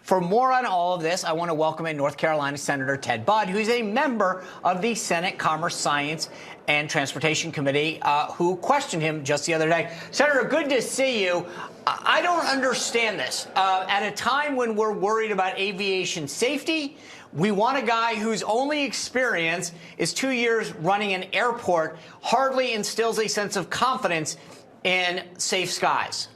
For more on all of this, I want to welcome in North Carolina Senator Ted Budd, who's a member of the Senate Commerce, Science, and Transportation Committee, who questioned him just the other day. Senator, good to see you. I don't understand this. At a time when we're worried about aviation safety, we want a guy whose only experience is 2 years running an airport, hardly instills a sense of confidence in safe skies.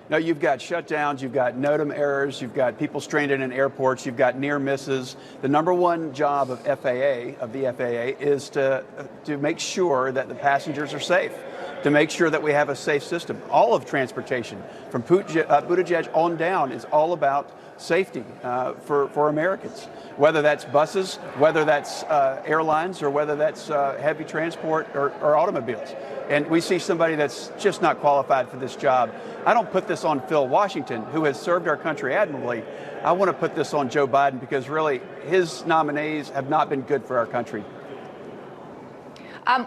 No, you've got shutdowns, you've got NOTAM errors, you've got people stranded in airports, you've got near misses. The number one job of the FAA, is to make sure that the passengers are safe, to make sure that we have a safe system. All of transportation, from Buttigieg on down, is all about safety for Americans, whether that's buses, whether that's airlines, or whether that's heavy transport or automobiles. And we see somebody that's just not qualified for this job. I don't put this on Phil Washington, who has served our country admirably. I want to put this on Joe Biden because really his nominees have not been good for our country.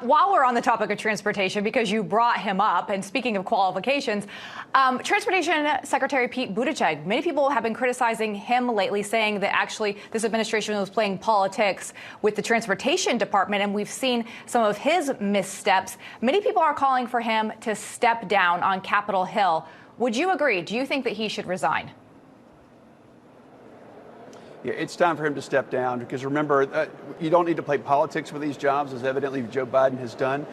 While we're on the topic of transportation, because you brought him up, and speaking of qualifications, Transportation Secretary Pete Buttigieg, many people have been criticizing him lately, saying that actually this administration was playing politics with the Transportation Department, and we've seen some of his missteps. Many people are calling for him to step down on Capitol Hill. Would you agree? Do you think that he should resign? Yeah, it's time for him to step down because remember, you don't need to play politics with these jobs, as evidently Joe Biden has done.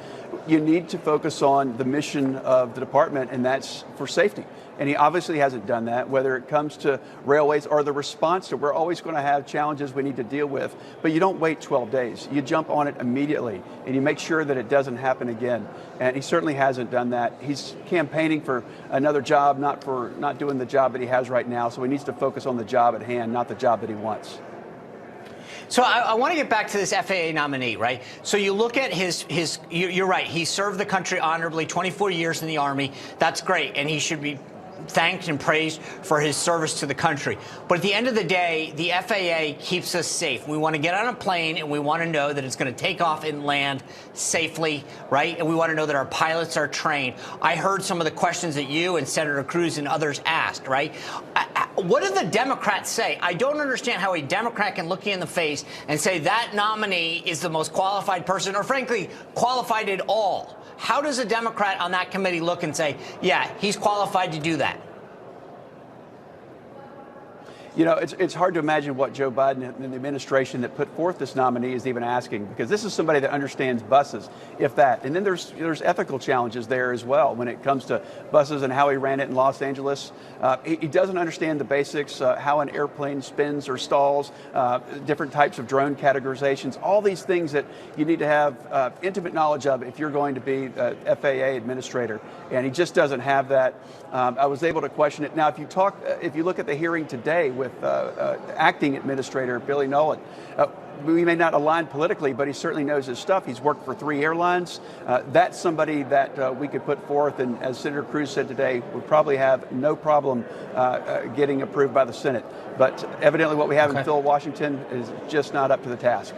You need to focus on the mission of the department, and that's for safety. And he obviously hasn't done that, whether it comes to railways or the response to. We're always going to have challenges we need to deal with, but you don't wait 12 days. You jump on it immediately, and you make sure that it doesn't happen again. And he certainly hasn't done that. He's campaigning for another job, not doing the job that he has right now. So he needs to focus on the job at hand, not the job that he wants. So I want to get back to this FAA nominee, right? So you look at you're right. He served the country honorably, 24 years in the Army. That's great. And he should be thanked and praised for his service to the country. But at the end of the day, the FAA keeps us safe. We want to get on a plane and we want to know that it's going to take off and land safely, right? And we want to know that our pilots are trained. I heard some of the questions that you and Senator Cruz and others asked, right? What do the Democrats say? I don't understand how a Democrat can look you in the face and say that nominee is the most qualified person, or frankly, qualified at all. How does a Democrat on that committee look and say, yeah, he's qualified to do that? You know, it's hard to imagine what Joe Biden and the administration that put forth this nominee is even asking, because this is somebody that understands buses, if that. And then there's ethical challenges there as well when it comes to buses and how he ran it in Los Angeles. He doesn't understand the basics, how an airplane spins or stalls, different types of drone categorizations, all these things that you need to have intimate knowledge of if you're going to be the FAA administrator. And he just doesn't have that. I was able to question it. Now, if you look at the hearing today with acting administrator Billy Nolan, we may not align politically, but he certainly knows his stuff. He's worked for 3 airlines. That's somebody that we could put forth, and as Senator Cruz said today, would probably have no problem getting approved by the Senate. But evidently what we have in Phil Washington is just not up to the task.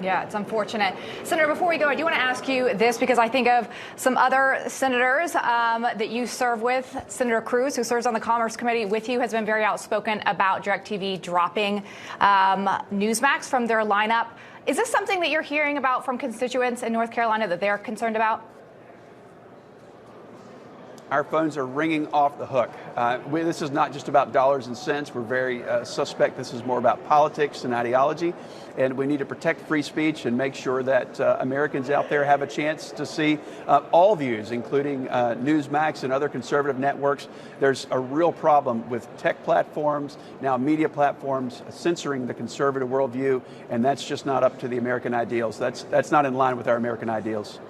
Yeah, it's unfortunate. Senator, before we go, I do want to ask you this because I think of some other senators that you serve with. Senator Cruz, who serves on the Commerce Committee with you, has been very outspoken about DirecTV dropping Newsmax from their lineup. Is this something that you're hearing about from constituents in North Carolina that they're concerned about? Our phones are ringing off the hook. This is not just about dollars and cents. We're very suspect this is more about politics and ideology. And we need to protect free speech and make sure that Americans out there have a chance to see all views, including Newsmax and other conservative networks. There's a real problem with tech platforms, now media platforms, censoring the conservative worldview, and that's just not up to the American ideals. That's not in line with our American ideals.